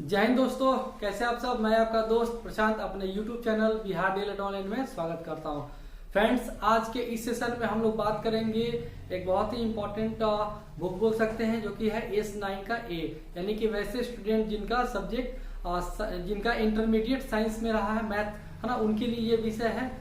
जय हिंद दोस्तों, कैसे आप सब। मैं आपका दोस्त प्रशांत अपने YouTube channel Bihar daily online में स्वागत करता हूं। फ्रेंड्स, आज के इस सेशन में हम लोग बात करेंगे एक बहुत ही इम्पोर्टेंट बुक बोल सकते हैं, जो कि है S9 का A, यानी कि वैसे स्टूडेंट जिनका सब्जेक्ट जिनका इंटरमीडिएट साइंस में रहा है, मैथ है ना, उनके लिए ये विषय है।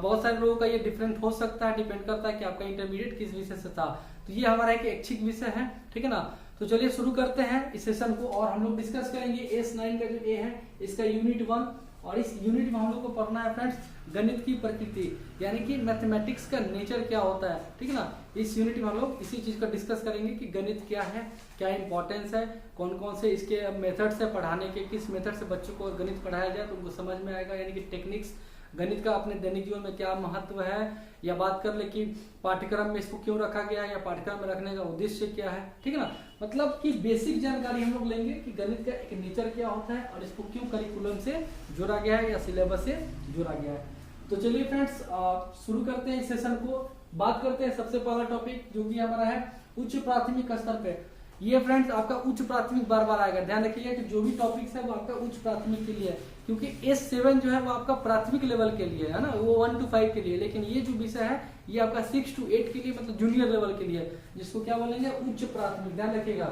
बहुत सारे लोगों का ये डिफरेंट हो सकता है, डिपेंड करता है कि आपका इंटरमीडिएट किस विषय से था। तो ये हमारा एक ऐच्छिक विषय है, ठीक है ना। तो चलिए शुरू करते हैं इस सेशन को, और हम लोग डिस्कस करेंगे S9 का जो A है इसका यूनिट 1, और इस यूनिट में हम लोग को पढ़ना है फ्रेंड्स गणित की प्रकृति, यानी कि मैथमेटिक्स का नेचर क्या होता है, ठीक है ना। इस यूनिट में हम लोग इसी चीज का डिस्कस करेंगे कि गणित क्या है, क्या इंपॉर्टेंस है, कौन कौन से इसके मेथड्स है पढ़ाने के, किस मेथड से बच्चों को गणित पढ़ाया जाए तो उनको समझ में आएगा, यानी कि टेक्निक्स गणित का अपने दैनिक जीवन में क्या महत्व है, या बात कर ले कि पाठ्यक्रम में इसको क्यों रखा गया है, या पाठ्यक्रम में रखने का उद्देश्य क्या है, ठीक है ना। मतलब कि बेसिक जानकारी हम लोग लेंगे कि गणित का एक नेचर क्या होता है और इसको क्यों करिकुलम से जोड़ा गया है या सिलेबस से जोड़ा गया है। तो चलिए फ्रेंड्स शुरू करते हैं इस सेशन को। बात करते हैं सबसे पहला टॉपिक जो कि हमारा है उच्च प्राथमिक स्तर पे। ये फ्रेंड्स आपका उच्च प्राथमिक बार बार आएगा, ध्यान रखिएगा कि जो भी टॉपिक्स है वो आपका उच्च प्राथमिक के लिए है, क्योंकि S7 जो है वो आपका प्राथमिक लेवल के लिए है ना, वो 1 to 5 के लिए, लेकिन ये जो विषय है ये आपका 6 to 8 के लिए, मतलब जूनियर लेवल के लिए, जिसको क्या बोलेंगे उच्च प्राथमिक। ध्यान रखिएगा,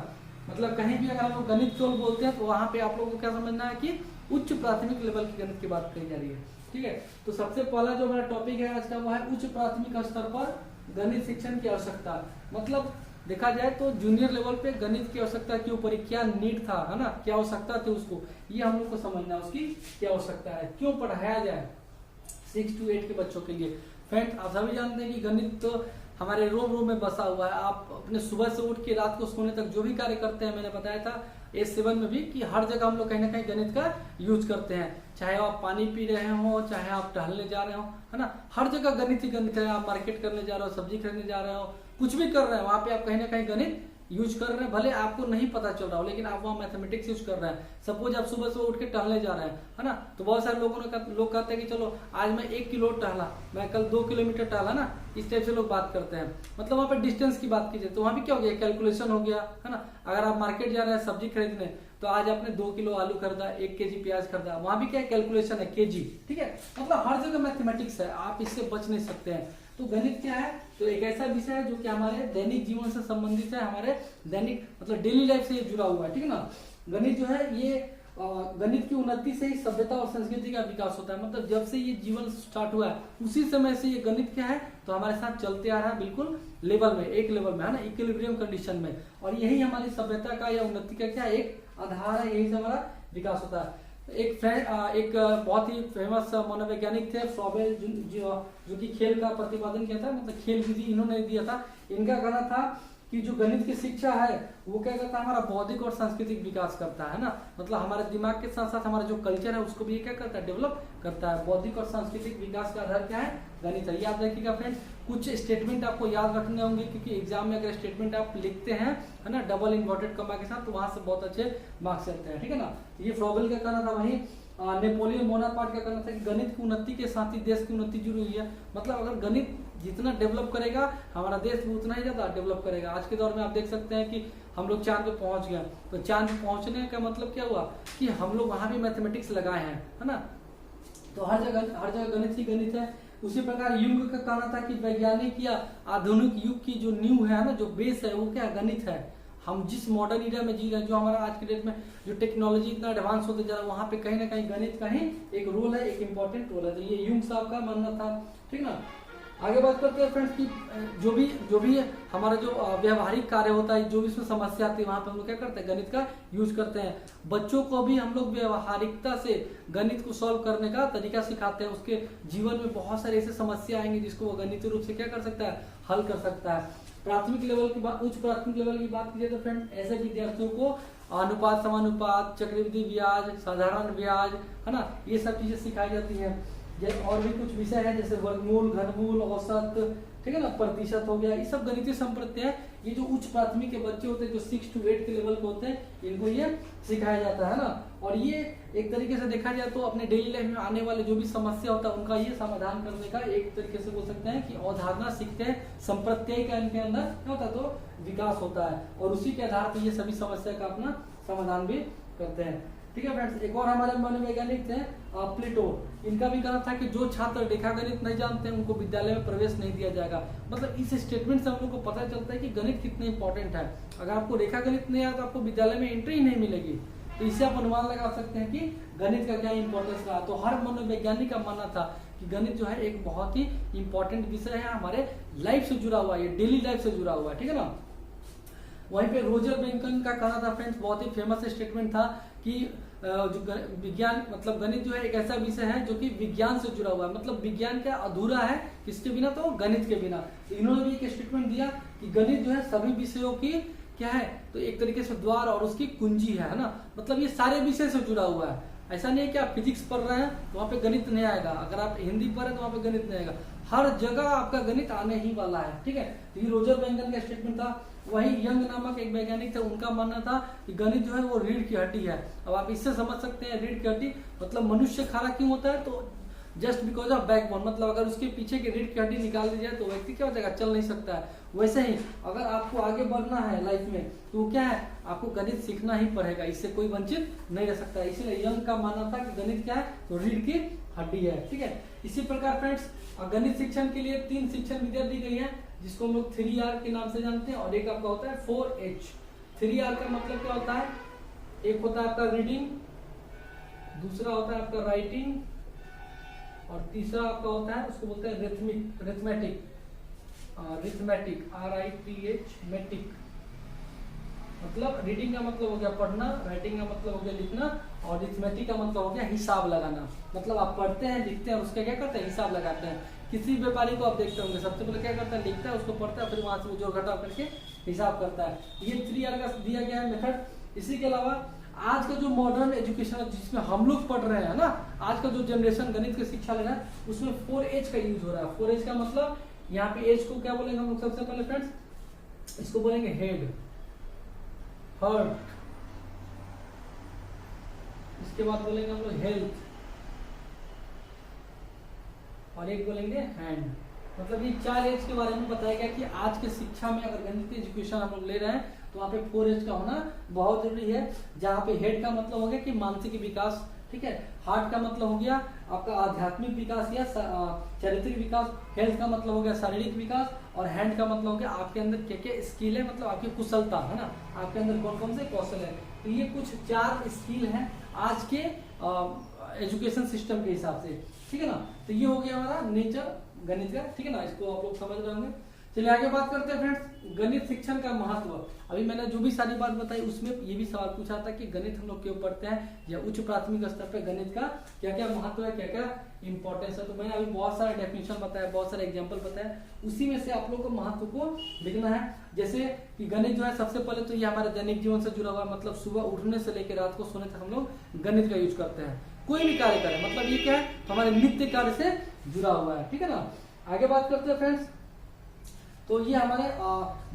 मतलब कहीं भी अगर हम लोग गणित केवल बोलते हैं तो वहां पे आप लोगों को क्या समझना है कि उच्च प्राथमिक लेवल की गणित की बात करी जा रही है, ठीक है। तो सबसे पहला जो हमारा टॉपिक है आज का वो है उच्च प्राथमिक स्तर पर गणित शिक्षण की आवश्यकता। मतलब देखा जाए तो जूनियर लेवल पे गणित की आवश्यकता के ऊपर क्या नीड था, है ना, क्या आवश्यकता थी उसको, ये हम लोग को समझना है, उसकी क्या आवश्यकता है, क्यों पढ़ाया जाए 6 to 8 के बच्चों के लिए। फ्रेंड्स, आप सभी जानते हैं कि गणित तो हमारे रोम रोम में बसा हुआ है। आप अपने सुबह से उठ के रात को सोने तक जो भी कार्य करते हैं, मैंने बताया था S7 में भी कि हर जगह हम लोग कहीं ना कहीं गणित का यूज करते हैं, चाहे आप पानी पी रहे हो, चाहे आप टहलने जा रहे हो, है ना, हर जगह गणित ही गणित है। आप मार्केट करने जा रहे हो, सब्जी खरीदने जा रहे हो, कुछ भी कर रहे हैं वहां पे आप कहीं ना कहीं गणित यूज कर रहे हैं, भले आपको नहीं पता चल रहा हो, लेकिन आप वहाँ मैथमेटिक्स यूज कर रहे हैं। सपोज आप सुबह सुबह उठ के टहलने जा रहे हैं, है ना, तो बहुत सारे लोग कहते हैं कि चलो आज मैं 1 किलो टहला, मैं कल 2 किलोमीटर टहला ना, इस टाइप से लोग बात करते हैं। मतलब वहाँ पे डिस्टेंस की बात कीजिए तो वहाँ भी क्या हो गया, कैलकुलेशन हो गया, है ना। अगर आप मार्केट जा रहे हैं सब्जी खरीदने, तो आज आपने 2 किलो आलू खरीदा, 1 kg प्याज खरीदा, वहां भी क्या कैलकुलेशन है, केजी, ठीक है। मतलब हर जगह मैथमेटिक्स है, आप इससे बच नहीं सकते हैं। तो गणित क्या है, तो एक ऐसा विषय है जो कि हमारे दैनिक जीवन से संबंधित है, हमारे दैनिक मतलब डेली लाइफ से जुड़ा हुआ है, ठीक है ना। गणित जो है ये गणित की उन्नति से ही सभ्यता और संस्कृति का विकास होता है। मतलब जब से ये जीवन स्टार्ट हुआ है उसी समय से ये गणित क्या है तो हमारे साथ चलते आ रहा है, बिल्कुल लेवल में, एक लेवल में, है ना, इक्विलिब्रियम कंडीशन में। और यही हमारी सभ्यता का या उन्नति का क्या एक आधार है, यही से हमारा विकास होता है। एक बहुत ही फेमस मनोवैज्ञानिक थे फ्रॉबेल, जो कि खेल का प्रतिपादन किया था, मतलब खेल विधि इन्होंने दिया था। इनका कहना था कि जो गणित की शिक्षा है वो क्या करता है, हमारा बौद्धिक और सांस्कृतिक विकास करता है ना, मतलब हमारे दिमाग के साथ साथ हमारा जो कल्चर है उसको भी ये क्या करता है, डेवलप करता है। बौद्धिक और सांस्कृतिक विकास का आधार क्या है, गणित है। याद रखिएगा फ्रेंड्स, कुछ स्टेटमेंट आपको याद रखने होंगे, क्योंकि एग्जाम में अगर स्टेटमेंट आप लिखते हैं, है ना, डबल इन्वर्टेड कॉमा के साथ, तो वहां से बहुत अच्छे मार्क्स आते हैं, ठीक है ना। ये फ्रॉबेल का कहना था। वहीं नेपोलियन बोनापार्ट का कहना था कि गणित की उन्नति के साथ ही देश की उन्नति जुड़ी हुई है। मतलब अगर गणित जितना डेवलप करेगा हमारा देश भी उतना ही ज्यादा डेवलप करेगा। आज के दौर में आप देख सकते हैं कि हम लोग चांद पे पहुंच गए, तो चांद पे पहुंचने का मतलब क्या हुआ कि हम लोग वहां भी मैथमेटिक्स लगाए हैं, है ना। तो हर जगह गणित ही गणित है। उसी प्रकार युग का कहना था कि वैज्ञानिक या आधुनिक युग की जो नींव है ना, जो बेस है, वो क्या गणित है। हम जिस मॉडर्न एरिया में जी रहे हैं, जो हमारा आज के डेट में जो टेक्नोलॉजी इतना एडवांस होते जा रहा है, वहां पे कहीं ना कहीं गणित का ही एक रोल है, एक इंपॉर्टेंट रोल है। तो ये युग साहब का मानना था, ठीक ना। आगे बात करते हैं फ्रेंड्स की जो भी हमारा जो व्यवहारिक कार्य होता है, जो भी इसमें समस्या आती है, वहां पे हम लोग क्या करते हैं, गणित का यूज करते हैं। बच्चों को भी हम लोग व्यवहारिकता से गणित को सॉल्व करने का तरीका सिखाते हैं। उसके जीवन में बहुत सारी ऐसी समस्या आएंगी जिसको वो गणितीय रूप से क्या कर सकता है, हल कर सकता है। प्राथमिक लेवल की बात, उच्च प्राथमिक लेवल की बात कीजिए तो फ्रेंड ऐसे विद्यार्थियों को अनुपात, समानुपात, चक्रवृद्धि ब्याज, साधारण ब्याज, है ना, ये सब चीजें सिखाई जाती है। और भी कुछ विषय है जैसे वर्गमूल, घनमूल, औसत, ठीक है ना, प्रतिशत हो गया, ये सब गणितीय संप्रत्यय ये जो उच्च प्राथमिक के बच्चे होते हैं, जो 6 to 8 के लेवल के होते हैं, इनको ये सिखाया जाता है ना। और ये एक तरीके से देखा जाए तो अपने डेली लाइफ में आने वाले जो भी समस्या होता है उनका ये समाधान करने का एक तरीके से बोल सकते हैं कि अवधारणा सीखते हैं, संप्रत्यय का इनके अंदर क्या होता है तो विकास होता है, और उसी के आधार पर ये सभी समस्या का अपना समाधान भी करते हैं। ठीक है फ्रेंड्स, एक और हमारे मनोवैज्ञानिक थे प्लेटो। इनका भी कहना था कि जो छात्र रेखागणित नहीं जानते हैं उनको विद्यालय में प्रवेश नहीं दिया जाएगा। मतलब इस स्टेटमेंट से हम लोग को पता चलता है कि गणित कितने इंपॉर्टेंट है। अगर आपको रेखागणित नहीं आया तो आपको विद्यालय में एंट्री ही नहीं मिलेगी। तो इससे आप अनुमान लगा सकते हैं कि गणित का क्या इंपॉर्टेंस रहा। तो हर मनोवैज्ञानिक का मानना था कि गणित जो है एक बहुत ही इंपॉर्टेंट विषय है, हमारे लाइफ से जुड़ा हुआ है, डेली लाइफ से जुड़ा हुआ है। ठीक है ना। वहीं पे रोजर बेंकन का कहना था फ्रेंड्स, बहुत ही फेमस स्टेटमेंट था कि जो विज्ञान मतलब गणित जो है एक ऐसा विषय है जो कि विज्ञान से जुड़ा हुआ है। मतलब विज्ञान क्या अधूरा है किसके बिना, तो गणित के बिना। तो इन्होंने भी एक स्टेटमेंट दिया कि गणित जो है सभी विषयों की क्या है, तो एक तरीके से द्वार और उसकी कुंजी है ना। मतलब ये सारे विषय से जुड़ा हुआ है। ऐसा नहीं है कि आप फिजिक्स पढ़ रहे हैं तो वहाँ पे गणित नहीं आएगा, अगर आप हिंदी पढ़ रहे हैं तो वहाँ पे गणित नहीं आएगा, हर जगह आपका गणित आने ही वाला है। ठीक है, तो ये रोजर बेंकन का स्टेटमेंट था। वही यंग नामक एक वैज्ञानिक थे, उनका मानना था कि गणित जो है वो रीढ़ की हड्डी है। अब आप इससे समझ सकते हैं रीढ़ की हड्डी मतलब मनुष्य खड़ा क्यों होता है, तो जस्ट बिकॉज ऑफ बैकबोन। मतलब अगर उसके पीछे की रीढ़ की हड्डी निकाल दी जाए तो व्यक्ति क्या हो जाएगा, चल नहीं सकता है। वैसे ही अगर आपको आगे बढ़ना है लाइफ में तो क्या है, आपको गणित सीखना ही पड़ेगा, इससे कोई वंचित नहीं रह सकता। इसलिए यंग का मानना था कि गणित क्या है, तो रीढ़ की हड्डी है। ठीक है, इसी प्रकार फ्रेंड्स गणित शिक्षण के लिए 3 शिक्षण विधियां दी गई है, जिसको हम लोग 3R के नाम से जानते हैं, और एक आपका होता है 4H। 3R का मतलब क्या होता है, एक होता है आपका रीडिंग, दूसरा होता है आपका राइटिंग, और तीसरा आपका होता है उसको बोलते हैं रिथमेटिक। Arithmetic RITH matic. मतलब रीडिंग का मतलब हो गया पढ़ना, राइटिंग का मतलब हो गया लिखना, और रिथमेटिक का मतलब हो गया हिसाब लगाना। मतलब आप पढ़ते हैं, लिखते हैं, उसका क्या करते हैं, हिसाब लगाते हैं। किसी व्यापारी को आप देखते होंगे, सबसे पहले क्या करता है, लिखता है, उसको पढ़ता है, फिर वहां से जोड़ घटाव करके हिसाब करता है। ये 3R का दिया गया है मेथड। इसी के अलावा आज का जो मॉडर्न एजुकेशन है जिसमें हम लोग पढ़ रहे हैं ना, आज का जो जनरेशन गणित की शिक्षा ले रहा है उसमें 4H का यूज हो रहा है। 4H का मतलब यहाँ पे H को क्या बोलेंगे हम लोग, सबसे पहले फ्रेंड्स इसको बोलेंगे हेड, हर्ट, इसके बाद बोलेंगे हम लोग हेल्थ, और एक बोलेंगे हैंड। मतलब ये 4H के बारे में बताया गया कि आज के शिक्षा में अगर गणित की एजुकेशन हम लोग ले रहे हैं तो वहाँ पे 4H का होना बहुत जरूरी है। जहाँ पे हेड का मतलब हो गया कि मानसिक विकास, ठीक है, हार्ट का मतलब हो गया आपका आध्यात्मिक विकास या चारित्रिक विकास, हेल्थ का मतलब हो गया शारीरिक विकास, और हैंड का मतलब हो गया आपके अंदर क्या क्या स्किल है, मतलब आपकी कुशलता है ना, आपके अंदर कौन कौन से कौशल है। तो ये कुछ 4 स्किल हैं आज के एजुकेशन सिस्टम के हिसाब से। ठीक है ना, तो ये हो गया हमारा नेचर गणित का। ठीक है ना, इसको आप लोग समझ रहे होंगे। चलिए आगे बात करते हैं फ्रेंड्स, गणित शिक्षण का महत्व। अभी मैंने जो भी सारी बात बताई उसमें ये भी सवाल पूछा था कि गणित हम लोग क्यों पढ़ते हैं, या उच्च प्राथमिक स्तर पे गणित का क्या क्या महत्व है, क्या क्या इंपॉर्टेंस है। तो मैंने अभी बहुत सारा डेफिनेशन बताया, बहुत सारे एग्जाम्पल बताया, उसी में से आप लोग को महत्व को लिखना है। जैसे कि गणित जो है सबसे पहले तो ये हमारे दैनिक जीवन से जुड़ा हुआ है। मतलब सुबह उठने से लेकर रात को सोने तक हम लोग गणित का यूज करते हैं, कोई भी कार्य करें, मतलब ये क्या है, हमारे नित्य कार्य से जुड़ा हुआ है। ठीक है ना, आगे बात करते हैं फ्रेंड्स। तो ये हमारे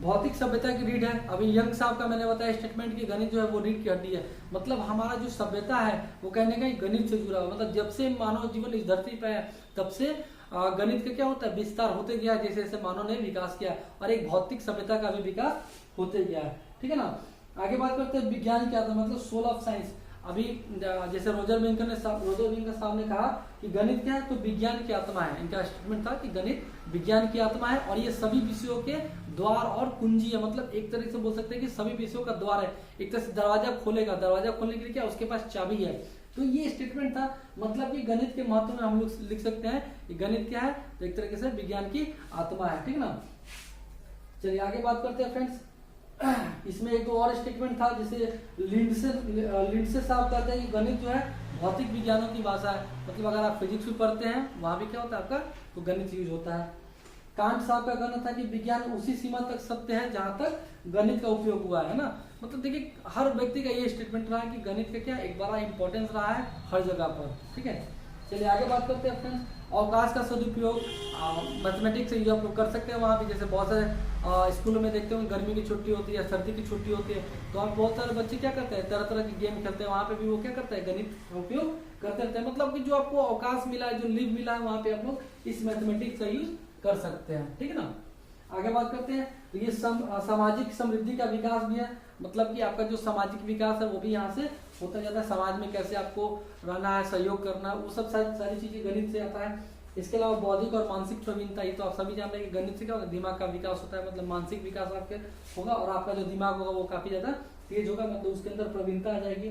भौतिक सभ्यता की रीढ़ है। अभी यंग साहब का मैंने बताया स्टेटमेंट कि गणित जो है वो रीढ़ की हड्डी है। मतलब हमारा जो सभ्यता है वो कहने का गणित से जुड़ा हुआ। मतलब जब से मानव जीवन इस धरती पे है तब से गणित का क्या होता है, विस्तार होते गया है, जैसे जैसे मानव ने विकास किया, और एक भौतिक सभ्यता का भी विकास होते गया है। ठीक है ना, आगे बात करते हैं विज्ञान क्या था, मतलब सोल ऑफ साइंस। अभी जैसे रोजर बेंकन साहब ने कहा कि गणित क्या है, तो विज्ञान की आत्मा है। इनका स्टेटमेंट था कि गणित विज्ञान की आत्मा है, और ये सभी विषयों के द्वार और कुंजी है। मतलब एक तरह से बोल सकते हैं कि सभी विषयों का द्वार है, एक तरह से दरवाजा खोलेगा, दरवाजा खोलने के लिए क्या उसके पास चाबी है। तो ये स्टेटमेंट था। मतलब कि गणित के महत्व में हम लोग लिख सकते हैं कि गणित क्या है, तो एक तरीके से विज्ञान की आत्मा है। ठीक है ना, चलिए आगे बात करते हैं फ्रेंड्स। इसमें एक दो और स्टेटमेंट था, जैसे लिंडसे साहब कहते हैं कि गणित जो है भौतिक विज्ञानों की भाषा है। मतलब अगर आप फिजिक्स भी पढ़ते हैं वहां भी क्या होता है आपका, तो गणित यूज होता है। कांट साहब का कहना था कि विज्ञान उसी सीमा तक सत्य है जहां तक गणित का उपयोग हुआ है ना। मतलब देखिए हर व्यक्ति का ये स्टेटमेंट रहा है कि गणित का क्या एक बड़ा इंपॉर्टेंस रहा है हर जगह पर। ठीक है, चलिए आगे बात करते हैं फ्रेंड्स। अवकाश का सदुपयोग मैथमेटिक्स से आप लोग कर सकते हैं। वहाँ भी जैसे बहुत सारे स्कूलों में देखते होंगे गर्मी की छुट्टी होती है, सर्दी की छुट्टी होती है, तो आप बहुत सारे बच्चे क्या करते हैं, तरह तरह के गेम खेलते हैं। वहाँ पे भी वो क्या करते हैं, गणित का उपयोग करते रहते हैं। मतलब कि जो आपको अवकाश मिला है, जो लीव मिला है, वहाँ पे आप लोग इस मैथमेटिक्स का यूज कर सकते हैं। ठीक है ना, आगे बात करते हैं। तो ये सामाजिक समृद्धि का विकास भी है। मतलब कि आपका जो सामाजिक विकास है वो भी यहाँ से होता जाता है। समाज में कैसे आपको रहना है, सहयोग करना है, वो सब सारी चीजें गणित से आता है। इसके अलावा बौद्धिक और मानसिक प्रवीणता, ये तो आप सभी जानते हैं कि गणित से क्या होता है, दिमाग का विकास होता है, मतलब मानसिक विकास आपके होगा और आपका जो दिमाग होगा वो काफी ज्यादा तेज होगा, मतलब उसके अंदर प्रवीणता आ जाएगी,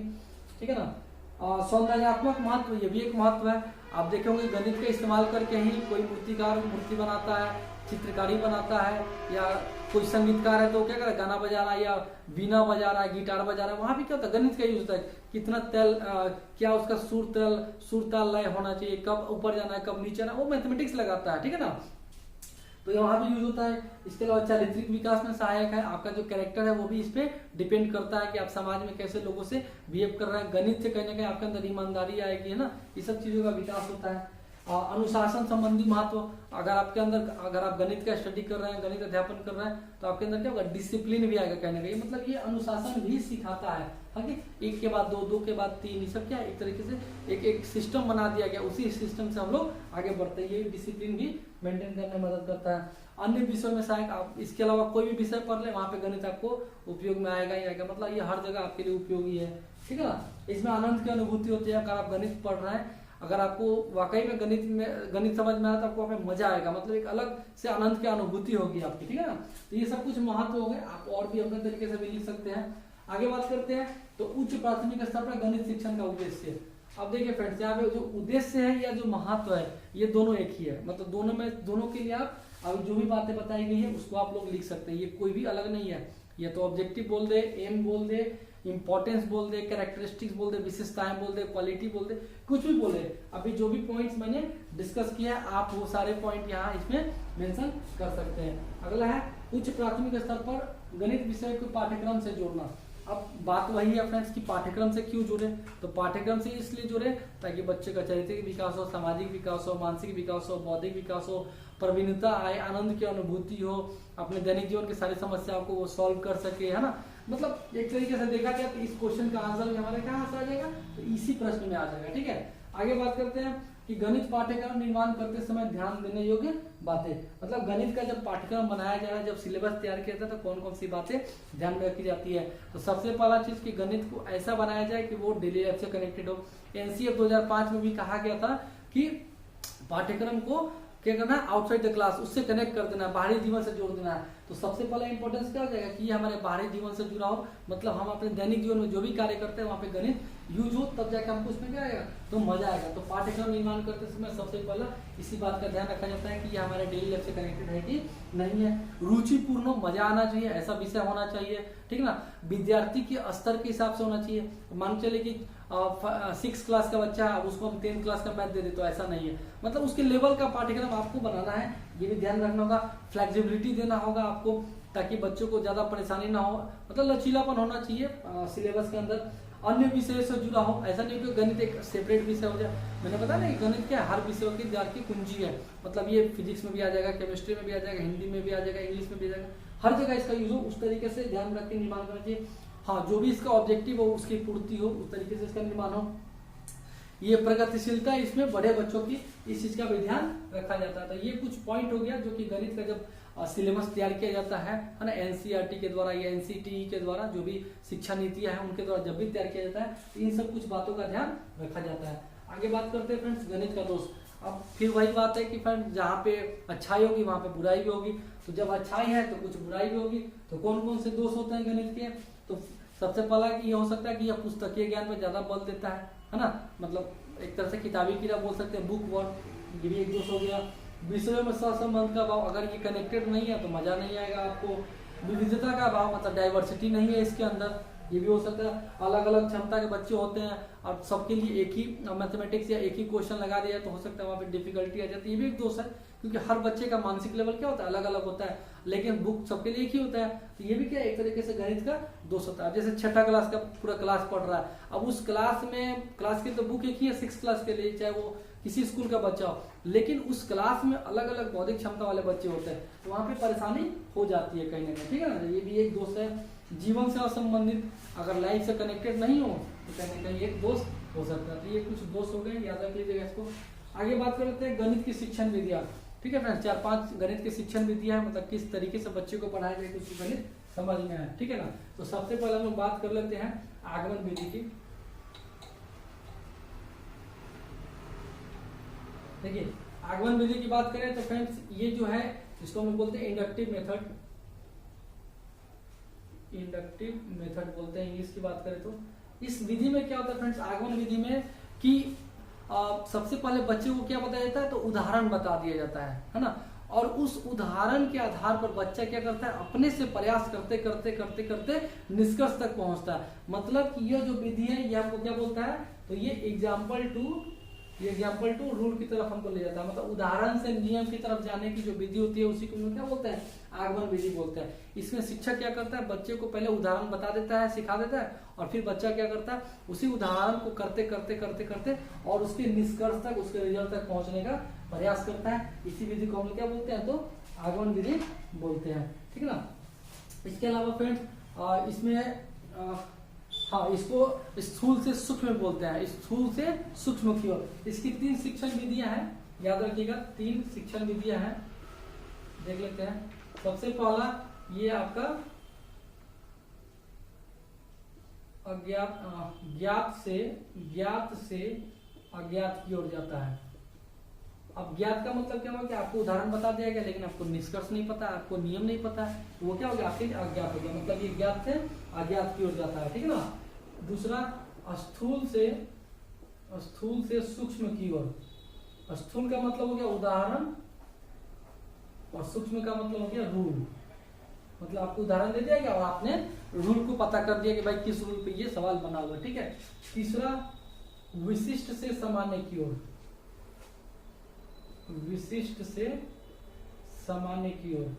ठीक है ना। सौंदर्यात्मक महत्व, ये भी एक महत्व है। आप देखेंगे गणित का इस्तेमाल करके ही कोई मूर्तिकार मूर्ति बनाता है, चित्रकारी बनाता है, या कोई संगीतकार है तो क्या करे, गाना बजा रहा है या बीना बजा रहा है, गिटार बजा रहा है, वहां भी क्या होता है, गणित का यूज होता है। कितना तेल क्या उसका सुर ताल लय होना चाहिए, कब ऊपर जाना है कब नीचे आना, वो मैथमेटिक्स लगाता है, ठीक है ना, तो ये वहां भी यूज होता है। इसके अलावा चारित्रिक विकास में सहायक है, आपका जो कैरेक्टर है वो भी इस पे डिपेंड करता है कि आप समाज में कैसे लोगों से बिहेव कर रहे हैं। गणित से कहीं ना कहीं आपके अंदर ईमानदारी आएगी, है ना, ये सब चीजों का विकास होता है। अनुशासन संबंधी महत्व, अगर आपके अंदर, अगर आप गणित का स्टडी कर रहे हैं, गणित अध्यापन कर रहे हैं, तो आपके अंदर क्या होगा, डिसिप्लिन भी आएगा कहीं ना कहीं, मतलब ये अनुशासन भी सिखाता है। एक के बाद दो के बाद तीन, ये सब क्या एक तरीके से एक सिस्टम बना दिया गया, उसी सिस्टम से हम लोग आगे बढ़ते हैं। ये डिसिप्लिन भी मेंटेन करने में मदद करता है। अन्य विषयों में सहायक, आप इसके अलावा कोई भी विषय पढ़ ले, वहां पे गणित आपको उपयोग में आएगा ही आएगा, मतलब ये हर जगह आपके लिए उपयोगी है, ठीक है ना। इसमें आनंद की अनुभूति होती है, अगर आप गणित पढ़ रहे हैं, अगर आपको वाकई में गणित समझ में आया तो आपको मजा आएगा, मतलब एक अलग से आनंद की अनुभूति होगी आपकी, ठीक है ना। तो ये सब कुछ महत्व हो गए, आप और भी अपने तरीके से भी लिख सकते हैं। आगे बात करते हैं तो उच्च प्राथमिक स्तर पर गणित शिक्षण का उद्देश्य। अब देखिए फ्रेंड्स, यहाँ पे जो उद्देश्य है या जो महत्व है, ये दोनों एक ही है, मतलब दोनों के लिए आप अब जो भी बातें बताई गई है उसको आप लोग लिख सकते हैं, ये कोई भी अलग नहीं है। ये तो ऑब्जेक्टिव बोल दे, एम बोल दे, इंपॉर्टेंस बोल दे, कैरेक्टरिस्टिक्स बोल दे, विशेषताएं बोल दे, क्वालिटी बोल दे, कुछ भी बोले, अभी जो भी पॉइंट्स मैंने डिस्कस किया है आप वो सारे पॉइंट यहाँ इसमें मेंशन कर सकते हैं। अगला है उच्च प्राथमिक स्तर पर गणित विषय को पाठ्यक्रम से जोड़ना। अब बात वही है फ्रेंड्स कि पाठ्यक्रम से क्यों जुड़े, तो पाठ्यक्रम से इसलिए जुड़े ताकि बच्चे का चारित्रिक विकास हो, सामाजिक विकास हो, मानसिक विकास हो, बौद्धिक विकास हो, प्रवीणता आए, आनंद की अनुभूति हो, अपने दैनिक जीवन की सारी समस्याओं को वो सॉल्व कर सके, है ना। मतलब एक तरीके से देखा जाए तो इस क्वेश्चन का आंसर भी हमारे कहाँ से आ जाएगा, तो इसी प्रश्न में आ जाएगा, ठीक है। आगे बात करते हैं कि गणित पाठ्यक्रम निर्माण करते समय ध्यान देने योग्य बातें, मतलब गणित का जब पाठ्यक्रम बनाया जा रहा है, जब सिलेबस तैयार किया जाता है तो कौन कौन सी बातें ध्यान में रखी जाती है। तो सबसे पहला चीज कि गणित को ऐसा बनाया जाए कि वो डेली लाइफ से कनेक्टेड हो। एनसीएफ 2005 में भी कहा गया था कि पाठ्यक्रम को क्या करना है, आउटसाइड द क्लास, उससे कनेक्ट कर देना है, बाहरी जीवन से जोड़ देना है। तो सबसे पहला इंपॉर्टेंस क्या हो जाएगा कि ये हमारे बाहरी जीवन से जुड़ा हो, मतलब हम अपने दैनिक जीवन में जो भी कार्य करते हैं वहाँ पे गणित यूज हो, तब जाकर हमको उसमें क्या आएगा, तो मजा आएगा। तो पाठ्यक्रम निर्माण करते समय सबसे पहला इसी बात का ध्यान रखा जाता है कि ये हमारे डेली लाइफ से कनेक्टेड है कि नहीं है, रुचिपूर्ण हो, मजा आना चाहिए, ऐसा विषय होना चाहिए, ठीक ना। विद्यार्थी के स्तर के हिसाब से होना चाहिए। मान चले कि 6 क्लास का बच्चा है, अब उसको हम 10th क्लास का मैथ दे दे, तो ऐसा नहीं है, मतलब उसके लेवल का पाठ्यक्रम आपको बनाना है, ये भी ध्यान रखना होगा। फ्लेक्सिबिलिटी देना होगा आपको ताकि बच्चों को ज्यादा परेशानी ना हो, मतलब लचीलापन होना चाहिए सिलेबस के अंदर। अन्य विषय से जुड़ा हो, ऐसा नहीं कि गणित एक सेपरेट विषय हो जाए। मैंने बताया ना गणित क्या हर विषयों की ज्ञान की कुंजी है, मतलब ये फिजिक्स में भी आ जाएगा, केमिस्ट्री में भी आ जाएगा, हिंदी में भी आ जाएगा, इंग्लिश में भी आ जाएगा, हर जगह इसका यूज हो, उस तरीके से ध्यान रख के निर्माण करना चाहिए। हाँ, जो भी इसका ऑब्जेक्टिव हो उसकी पूर्ति हो, उस तरीके से इसका निर्माण हो। ये प्रगतिशीलता, इसमें बड़े बच्चों की इस चीज का भी ध्यान रखा जाता है। तो ये कुछ पॉइंट हो गया जो कि गणित का जब सिलेबस तैयार किया जाता है ना, एनसीईआरटी के द्वारा या एनसीटीई के द्वारा, जो भी शिक्षा नीतियां हैं उनके द्वारा जब भी तैयार किया जाता है, तो इन सब कुछ बातों का ध्यान रखा जाता है। आगे बात करते हैं फ्रेंड्स गणित का दोष। अब फिर वही बात है कि फ्रेंड्स जहाँ पे अच्छाई होगी वहां पे बुराई भी होगी, तो जब अच्छाई है तो कुछ बुराई भी होगी। तो कौन कौन से दोष होते हैं गणित के, तो सबसे पहला कि ये हो सकता है कि यह पुस्तकीय ज्ञान में ज्यादा बल देता है ना, मतलब एक तरह से किताबी कीड़ा बोल सकते हैं, बुक वर्ड, ये भी एक दोष हो गया। विषयों में सहसंबंध का भाव, अगर ये कनेक्टेड नहीं है तो मजा नहीं आएगा आपको। विविधता का भाव, मतलब डाइवर्सिटी नहीं है इसके अंदर, ये भी हो सकता है। अलग अलग क्षमता के बच्चे होते हैं और सबके लिए एक ही मैथमेटिक्स या एक ही क्वेश्चन लगा दिया तो हो सकता है वहाँ पे डिफिकल्टी आ जाती है, ये भी एक दोष है, क्योंकि हर बच्चे का मानसिक लेवल क्या होता है, अलग अलग होता है, लेकिन बुक सबके लिए एक ही होता है। तो ये भी क्या एक तरीके से गणित का दोष होता है। जैसे 6ठा क्लास का पूरा क्लास पढ़ रहा है, अब उस क्लास में, क्लास की तो बुक एक ही है 6 क्लास के लिए, चाहे वो किसी स्कूल का बच्चा हो, लेकिन उस क्लास में अलग अलग बौद्धिक क्षमता वाले बच्चे होते हैं, तो वहाँ पे परेशानी हो जाती है कहीं ना कहीं, ठीक है ना। ये भी एक दोष है। जीवन से असंबंधित, अगर लाइफ से कनेक्टेड नहीं हो तो कहीं ना कहीं एक दोष हो सकता है। तो ये कुछ दोष हो गए, याद रख लीजिएगा इसको। आगे बात कर लेते हैं गणित की शिक्षण विधियां, ठीक है फ्रेंड्स। 4-5 गणित की शिक्षण विधियां है, मतलब किस तरीके से बच्चे को पढ़ाया जाए कि उसको गणित समझ में आया, ठीक है ना। तो सबसे पहले हम लोग बात कर लेते हैं आगमन विधि की। देखिए आगमन विधि की बात करें तो फ्रेंड्स ये जो है इसको हम लोग बोलते हैं इंडक्टिव मेथड, इंडक्टिव मेथड बोलते हैं इंग्लिश की बात करें तो। इस विधि में क्या होता है फ्रेंड्स, आगमन विधि में कि सबसे पहले बच्चे को क्या बताया जाता है, तो उदाहरण बता दिया जाता है ना। और उस उदाहरण के आधार पर बच्चा क्या करता है, अपने से प्रयास करते करते करते करते निष्कर्ष तक पहुंचता है। मतलब कि यह जो विधि है ये आपको क्या बोलता है, तो ये एग्जाम्पल टू रूल की तरफ हमको ले जाता है। मतलब उदाहरण से नियम की तरफ जाने की जो विधि होती है उसी को हम क्या बोलते हैं, आगमन विधि बोलते हैं। इसमें शिक्षक क्या करता है, बच्चे को पहले उदाहरण बता देता है, सिखा देता है, और फिर बच्चा क्या करता है, उसी उदाहरण को करते करते करते करते और उसके निष्कर्ष तक, उसके रिजल्ट तक पहुंचने का प्रयास करता है। इसी विधि को हम लोग क्या बोलते हैं, तो आगमन विधि बोलते हैं, ठीक है ना। इसके अलावा फ्रेंड्स इसमें हाँ, इसको स्थूल से सूक्ष्म बोलते हैं, स्थूल से सूक्ष्म की ओर। इसकी 3 शिक्षण विधियां हैं, याद रखिएगा 3 शिक्षण विधियां हैं, देख लेते हैं। सबसे पहला ये आपका ज्ञात से अज्ञात की ओर जाता है। अब ज्ञात का मतलब क्या होगा कि आपको उदाहरण बता दिया गया लेकिन आपको निष्कर्ष नहीं पता, आपको नियम नहीं पता है, तो वो क्या हो गया, आपके लिए अज्ञात हो गया। मतलब ये ज्ञात से अज्ञात की ओर जाता है, ठीक है ना। दूसरा स्थूल से सूक्ष्म की ओर। स्थूल का मतलब हो गया उदाहरण और सूक्ष्म का मतलब हो गया रूल। मतलब आपको उदाहरण दे दिया गया और आपने रूल को पता कर दिया कि भाई किस रूल पे ये सवाल बना हुआ है, ठीक है। तीसरा विशिष्ट से सामान्य की ओर, विशिष्ट से सामान्य की ओर।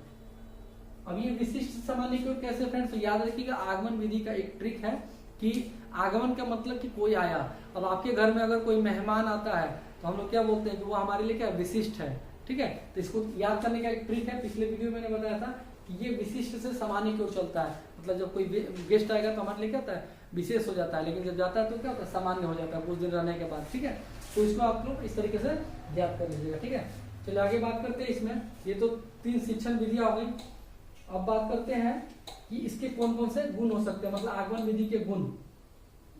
अब ये विशिष्ट सामान्य की ओर कैसे फ्रेंड्स, तो याद रखिएगा आगमन विधि का एक ट्रिक है कि आगमन का मतलब कि कोई आया। अब आपके घर में अगर कोई मेहमान आता है तो हम लोग क्या बोलते हैं कि वो हमारे लिए क्या विशिष्ट है, ठीक है। तो इसको याद करने का एक ट्रिक है, पिछले वीडियो में मैंने बताया था कि ये विशिष्ट से सामान्य की ओर चलता है। मतलब जब कोई गेस्ट आएगा तो हमारे लिए क्या होता है, विशेष हो जाता है, लेकिन जब जाता है तो क्या होता है, सामान्य हो जाता है कुछ दिन रहने के बाद, ठीक है। तो इसको आप लोग इस तरीके से याद कर लीजिएगा, ठीक है। चलिए आगे बात करते हैं इसमें। ये तो 3 शिक्षण विधियां हो गई। अब बात करते हैं कि इसके कौन कौन से गुण हो सकते हैं, मतलब आगमन विधि के गुण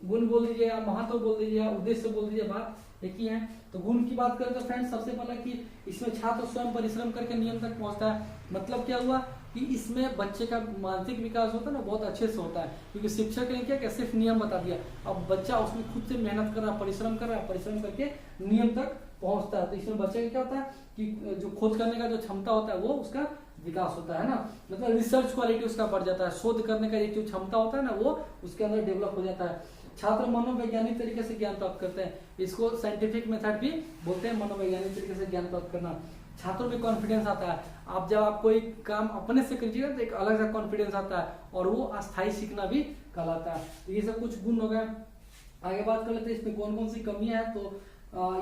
बोल दीजिए या महत्व बोल दीजिए या उद्देश्य बोल दीजिए, बात एक ही है। तो गुण की बात करें तो फ्रेंड्स सबसे पहले कि इसमें छात्र स्वयं परिश्रम करके नियम तक पहुंचता है। मतलब क्या हुआ कि इसमें बच्चे का मानसिक विकास होता है ना, बहुत अच्छे से होता है, क्योंकि शिक्षक ने क्या सिर्फ नियम बता दिया। अब बच्चा उसमें खुद से मेहनत कर रहा है, परिश्रम कर रहा है, परिश्रम करके नियम तक पहुंचता है। तो इसमें बच्चे का क्या होता है कि जो खोज करने का जो क्षमता होता है वो उसका विकास होता है ना। मतलब रिसर्च क्वालिटी उसका बढ़ जाता है, शोध करने का एक जो क्षमता होता है ना वो उसके अंदर डेवलप हो जाता है। छात्र मनोवैज्ञानिक तरीके से ज्ञान प्राप्त करते हैं, इसको साइंटिफिक मेथड भी बोलते हैं, मनोवैज्ञानिक तरीके से ज्ञान प्राप्त करना। छात्रों में कॉन्फिडेंस आता है, आप जब आप कोई काम अपने से करिएगा तो एक अलग सा कॉन्फिडेंस आता है और वो अस्थायी सीखना भी कहलाता है। तो ये सब कुछ गुण हो गए। आगे बात कर लेते हैं इसमें कौन कौन सी कमियां हैं। तो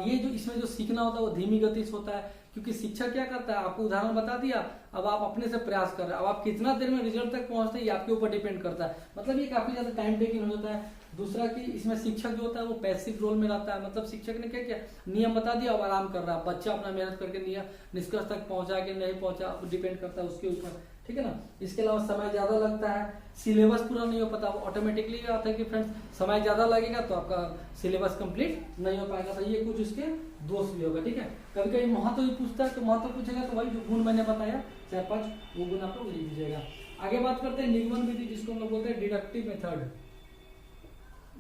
ये जो इसमें जो सीखना होता है वो धीमी गति से होता है, क्योंकि शिक्षक क्या करता है, आपको उदाहरण बता दिया, अब आप अपने से प्रयास कर रहे हैं, अब आप कितना देर में रिजल्ट तक पहुंचते हैं ये आपके ऊपर डिपेंड करता है। मतलब ये काफी ज्यादा टाइम टेकिंग हो जाता है। दूसरा कि इसमें शिक्षक जो होता है वो पैसिव रोल में रहता है। मतलब शिक्षक ने क्या किया, नियम बता दिया और आराम कर रहा है, बच्चा अपना मेहनत करके नियम निष्कर्ष तक पहुंचा कि नहीं पहुंचा डिपेंड करता है उसके ऊपर, ठीक है ना। इसके अलावा समय ज्यादा लगता है, सिलेबस पूरा नहीं हो पाता, ऑटोमेटिकली क्या होता है कि फ्रेंड्स समय ज्यादा लगेगा तो आपका सिलेबस कंप्लीट नहीं हो पाएगा। तो ये कुछ इसके दोष भी होगा, ठीक है। कभी कभी महत्व भी पूछता है तो महत्व पूछेगा तो वही जो गुण मैंने बताया 4-5 वो गुण आप लोग लिख दीजिएगा। आगे बात करते हैं निगमन विधि, जिसको हम लोग बोलते हैं डिडक्टिव मेथड।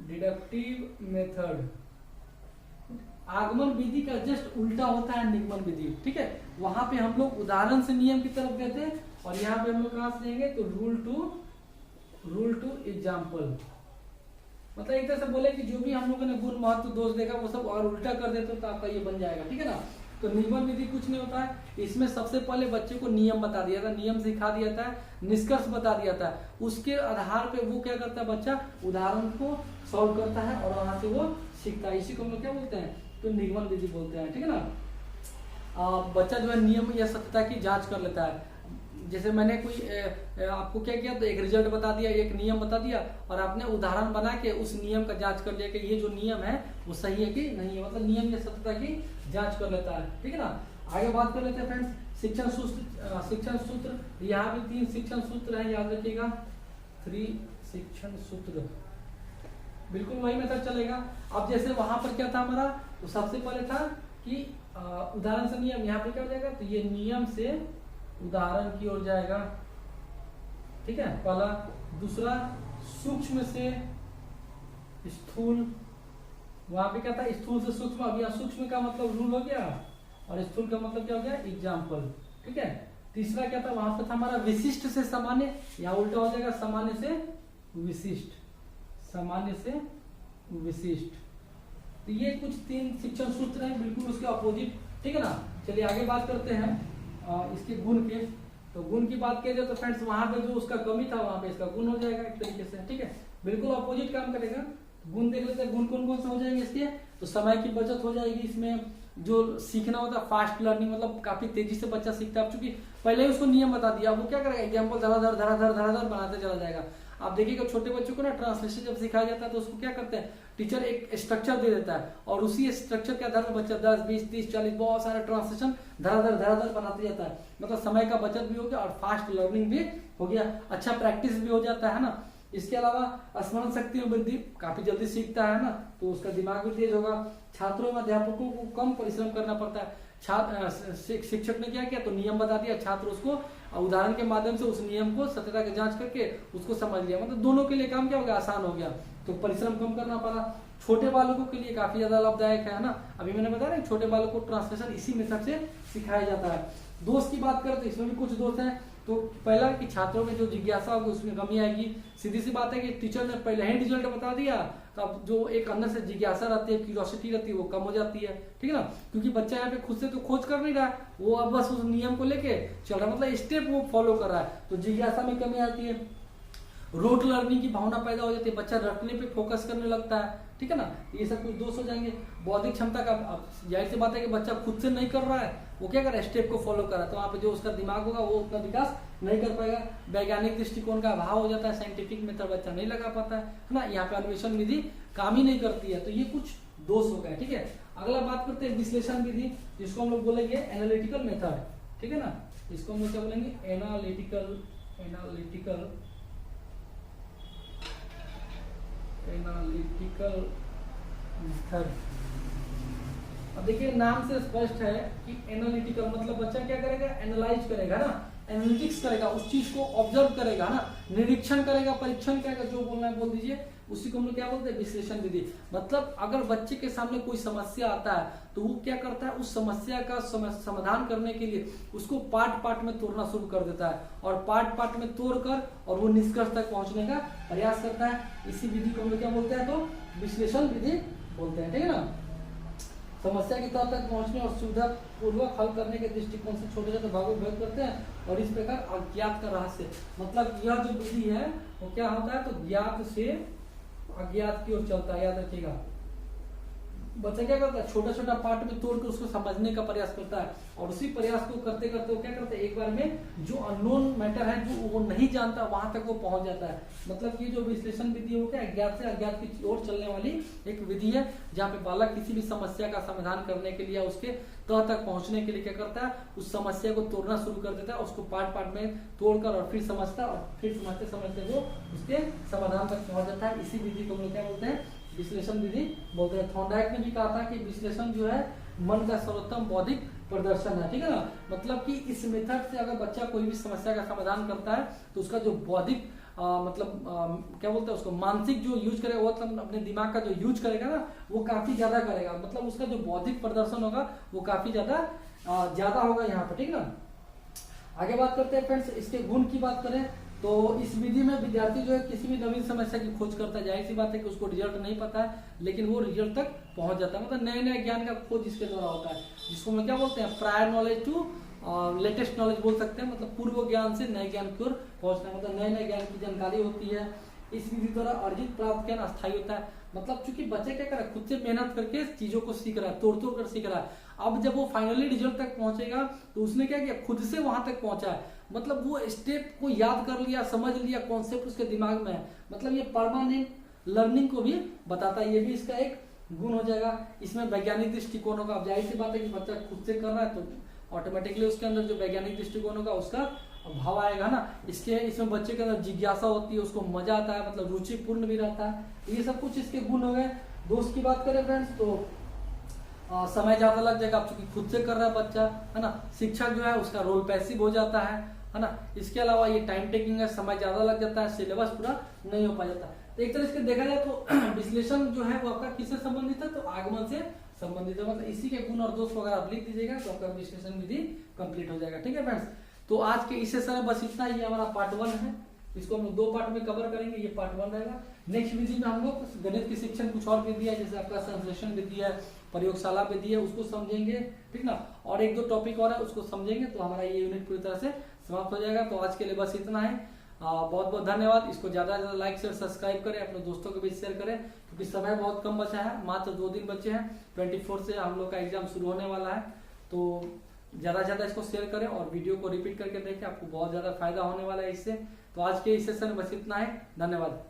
डिडक्टिव मेथड आगमन विधि का जस्ट उल्टा होता है निगमन विधि, ठीक है। वहां पे हम लोग उदाहरण से नियम की तरफ गए थे और यहाँ पे हम लोग कहां से जाएंगे, तो रूल टू एग्जाम्पल। मतलब एक तरह से बोले कि जो भी हम लोगों ने गुण महत्व दोष देखा वो सब अगर उल्टा कर देते तो आपका ये बन जाएगा, ठीक है ना। तो निगमन विधि कुछ नहीं होता है, इसमें सबसे पहले बच्चे को नियम बता दिया था, नियम सिखा दिया था, निष्कर्ष बता दिया था, उसके आधार पे वो क्या करता है, बच्चा उदाहरण को सॉल्व करता है और वहां से वो सीखता है। इसी को हम लोग क्या बोलते हैं, तो निगमन विधि बोलते हैं, ठीक है ना। बच्चा जो है नियम या सत्यता की जांच कर लेता है। जैसे मैंने कोई आपको क्या किया, तो एक रिजल्ट बता दिया, एक नियम बता दिया और आपने उदाहरण बना के उस नियम का जांच कर लिया कि ये जो नियम है वो सही है कि नहीं है। मतलब नियम या सत्यता की जांच कर लेता है, ठीक है ना। आगे बात कर लेते हैं फ्रेंड्स शिक्षण सूत्र। यहाँ भी 3 शिक्षण सूत्र है, याद रखिएगा। 3 शिक्षण सूत्र, बिल्कुल वही मेथड चलेगा। अब जैसे वहां पर क्या था हमारा, तो सबसे पहले था कि उदाहरण से नियम, यहाँ पे क्या हो जाएगा, तो ये नियम से उदाहरण की ओर जाएगा, ठीक है, पहला। दूसरा सूक्ष्म से स्थूल, वहां पे क्या था, स्थूल से सूक्ष्म। अब यहाँ सूक्ष्म का मतलब रूल हो गया और स्थूल का मतलब क्या हो गया, एग्जाम्पल, ठीक है। तीसरा क्या था, वहां पे था हमारा विशिष्ट से सामान्य, यहाँ उल्टा हो जाएगा सामान्य से विशिष्ट, सामान्य से विशिष्ट। तो ये कुछ 3 शिक्षण सूत्र हैं, बिल्कुल उसके अपोजिट, ठीक है ना। चलिए आगे बात करते हैं इसके गुण के। तो गुण की बात किया जाए तो फ्रेंड्स वहां पे जो उसका कमी था वहां पे इसका गुण हो जाएगा एक तरीके से, ठीक है, बिल्कुल अपोजिट काम करेगा। गुण देख लेते हैं, गुण कौन कौन से हो जाएंगे इसके, तो समय की बचत हो जाएगी, इसमें जो सीखना होता है फास्ट लर्निंग, मतलब काफी तेजी से बच्चा सीखता है। अब चूंकि पहले ही उसको नियम बता दिया, अब वो क्या करेगा, एग्जाम्पल धराधर धराधर धराधर बनाते चला जाएगा। आप देखिएगा छोटे बच्चों को ना ट्रांसलेशन जब सिखाया जाता है तो उसको क्या करते हैं, टीचर एक स्ट्रक्चर दे देता है और उसी स्ट्रक्चर के आधार पर बच्चा 10, 20, 30, 40 बहुत सारा ट्रांसलेशन धराधर धराधर बनाते जाता है। मतलब समय का बचत भी हो गया और फास्ट लर्निंग भी हो गया, अच्छा प्रैक्टिस भी हो जाता है ना। इसके अलावा स्मरण शक्ति में वृद्धि, काफी जल्दी सीखता है ना, तो उसका दिमाग भी तेज होगा। छात्रों में अध्यापकों को कम परिश्रम करना पड़ता है। शिक्षक ने क्या किया, तो नियम बता दिया, छात्र उसको उदाहरण के माध्यम से उस नियम को सत्यता की जांच करके उसको समझ लिया। मतलब दोनों के लिए काम क्या हो गया, आसान हो गया, तो परिश्रम कम करना पड़ा। छोटे बालकों के लिए काफी ज्यादा लाभदायक है ना। अभी मैंने बताया ना, छोटे बालकों को ट्रांसलेशन इसी मेथड से सिखाया जाता है। दोष की बात करते हैं, इसमें भी कुछ दोष हैं। तो पहला कि छात्रों में जो जिज्ञासा होगी उसमें कमी आएगी। सीधी सी बात है कि टीचर ने पहले ही रिजल्ट बता दिया तो अब जो एक अंदर से जिज्ञासा रहती है, क्यूरियोसिटी रहती है, वो कम हो जाती है, ठीक है ना। क्योंकि बच्चा यहाँ पे खुद से तो खोज कर नहीं रहा है, वो अब बस उस नियम को लेके चल रहा है, मतलब स्टेप वो फॉलो कर रहा है, तो जिज्ञासा में कमी आती है। रोट लर्निंग की भावना पैदा हो जाती है, बच्चा रटने पे फोकस करने लगता है, ठीक है ना। ये सब कुछ दोष हो जाएंगे। बौद्धिक क्षमता का, जाहिर सी बात है कि बच्चा खुद से नहीं कर रहा है, वो क्या कर रहा है, स्टेप को फॉलो कर रहा है, तो वहाँ पे जो उसका दिमाग होगा वो उतना विकास नहीं कर पाएगा। वैज्ञानिक दृष्टिकोण का अभाव हो जाता है, साइंटिफिक मेथड बच्चा नहीं लगा पाता है ना। यहाँ पे अन्वेषण विधि काम ही नहीं करती है, तो ये कुछ दोष हो गए, ठीक है। अगला बात करते हैं विश्लेषण विधि, जिसको हम लोग बोलेंगे एनालिटिकल मेथड, ठीक है ना। इसको हम लोग क्या बोलेंगे, एनालिटिकल मेथड। अब देखिए नाम से स्पष्ट है कि एनालिटिकल मतलब बच्चा क्या करेगा, एनालाइज करेगा ना, एनालिटिक्स करेगा, उस चीज को ऑब्जर्व करेगा ना, निरीक्षण करेगा, परीक्षण करेगा, जो बोलना है बोल दीजिए, उसी को हम लोग क्या बोलते हैं, विश्लेषण विधि। मतलब अगर बच्चे के सामने कोई समस्या आता है तो वो क्या करता है, उस समस्या का समाधान करने के लिए उसको पार्ट पार्ट में तोड़ना शुरू कर देता है और पार्ट पार्ट में तोड़कर और वो निष्कर्ष तक पहुंचने का प्रयास करता है। इसी विधि को हम लोग क्या बोलते हैं, तो विश्लेषण विधि बोलते हैं, ठीक है ना। समस्या की तह तक पहुंचने और सुविधा पूर्वक हल करने के दृष्टिकोण से छोटे छोटे भागों में भेद करते हैं और इस प्रकार अज्ञात का रहस्य, मतलब यह जो विधि है वो क्या होता है, तो ज्ञात से अज्ञात की ओर चलता है। याद रखिएगा, बच्चा क्या करता है, छोटा छोटा पार्ट में तोड़कर उसको समझने का प्रयास करता है और उसी प्रयास को करते करते वो क्या करते हैं, एक बार में जो अननोन मैटर है, जो वो नहीं जानता, वहां तक वो पहुंच जाता है। मतलब ये जो विश्लेषण विधि है वो क्या, अज्ञात से अज्ञात की ओर चलने वाली एक विधि है, जहाँ पे बालक किसी भी समस्या का समाधान करने के लिए, उसके तह तक पहुंचने के लिए क्या करता है, उस समस्या को तोड़ना शुरू कर देता है, उसको पार्ट पार्ट में तोड़कर और फिर समझता और फिर समझते समझते वो उसके समाधान तक पहुंच जाता है। इसी विधि को हम लोग क्या बोलते हैं, विश्लेषण विधि बोलते हैं। थॉर्नडाइक ने भी कहा था कि विश्लेषण जो है मन का सर्वोत्तम बौद्धिक प्रदर्शन है, ठीक है ना। मतलब कि इस मेथड से अगर बच्चा कोई भी समस्या का समाधान करता है तो उसका जो बौद्धिक क्या बोलते हैं उसको, मानसिक जो यूज करेगा, वो मतलब अपने दिमाग का जो यूज करेगा ना, वो काफी ज्यादा करेगा, मतलब उसका जो बौद्धिक प्रदर्शन होगा वो काफी ज्यादा होगा यहाँ पर, ठीक ना। आगे बात करते हैं फ्रेंड्स, इसके गुण की बात करें तो इस विधि में विद्यार्थी जो है किसी भी नवीन समस्या की खोज करता है। जाहिर सी बात है कि उसको रिजल्ट नहीं पता है, लेकिन वो रिजल्ट तक पहुंच जाता है, मतलब नए नए ज्ञान का खोज इसके द्वारा होता है, जिसको हम क्या बोलते हैं, prior knowledge to latest knowledge बोल सकते हैं। मतलब पूर्व ज्ञान से नए ज्ञान की ओर पहुंचना, मतलब नए नए ज्ञान की जानकारी होती है। इस विधि द्वारा अर्जित प्राप्त ज्ञान अस्थायी होता है, मतलब चूंकि बच्चे क्या कर रहा है, खुद से मेहनत करके चीजों को सीख रहा है, तोड़ तोड़ कर सीख रहा है। अब जब वो फाइनली रिजल्ट तक पहुंचेगा तो उसने क्या किया, खुद से वहां तक पहुंचा है, मतलब वो स्टेप को याद कर लिया, समझ लिया, कॉन्सेप्ट उसके दिमाग में है, मतलब ये परमानेंट लर्निंग को भी बताता है, ये भी इसका एक गुण हो जाएगा। इसमें वैज्ञानिक दृष्टिकोण होगा। अब जाहिर सी बात है कि बच्चा खुद से कर रहा है तो ऑटोमेटिकली उसके अंदर जो वैज्ञानिक दृष्टिकोण होगा उसका भाव आएगा ना, इसके इसमें बच्चे के अंदर जिज्ञासा होती है, उसको मजा आता है, मतलब रुचिपूर्ण भी रहता है। ये सब कुछ इसके गुण हो गए। दोस्त की बात करें फ्रेंड्स तो समय ज्यादा लग जाएगा, आप चूंकि खुद से कर रहा है बच्चा, है ना। शिक्षक जो है उसका रोल पैसिव हो जाता है ना। इसके अलावा ये टाइम टेकिंग है, समय ज्यादा लग जाता है, सिलेबस पूरा नहीं हो पा जाता। तो एक तरह से देखा जाए तो विश्लेषण जो है वो आपका किससे संबंधित है, तो आगमन से संबंधित है। मतलब इसी के गुण और दोष वगैरह आप लिख दीजिएगा तो आपका विश्लेषण विधि कंप्लीट हो जाएगा। ठीक है फ्रेंड्स, तो आज के इस सेशन में बस इतना ही। हमारा पार्ट 1 है, इसको हम लोग 2 पार्ट में कवर करेंगे, ये पार्ट 1 रहेगा। नेक्स्ट विधि में हम लोग गणित की शिक्षण कुछ और विधि है, जैसे आपका संश्लेषण विधि है, प्रयोगशाला विधि है, उसको समझेंगे, ठीक ना। और 1-2 टॉपिक और है, उसको समझेंगे तो हमारा ये यूनिट पूरी तरह से समाप्त हो जाएगा। तो आज के लिए बस इतना है। बहुत बहुत धन्यवाद। इसको ज्यादा से ज्यादा लाइक शेयर सब्सक्राइब करें, अपने दोस्तों के बीच शेयर करें, क्योंकि समय बहुत कम बचा है, मात्र 2 दिन बचे हैं। 24 से हम लोग का एग्जाम शुरू होने वाला है, तो ज्यादा से ज्यादा इसको शेयर करें और वीडियो को रिपीट करके देखें, आपको बहुत ज्यादा फायदा होने वाला है इससे। तो आज के इस सेशन में बस इतना है, धन्यवाद।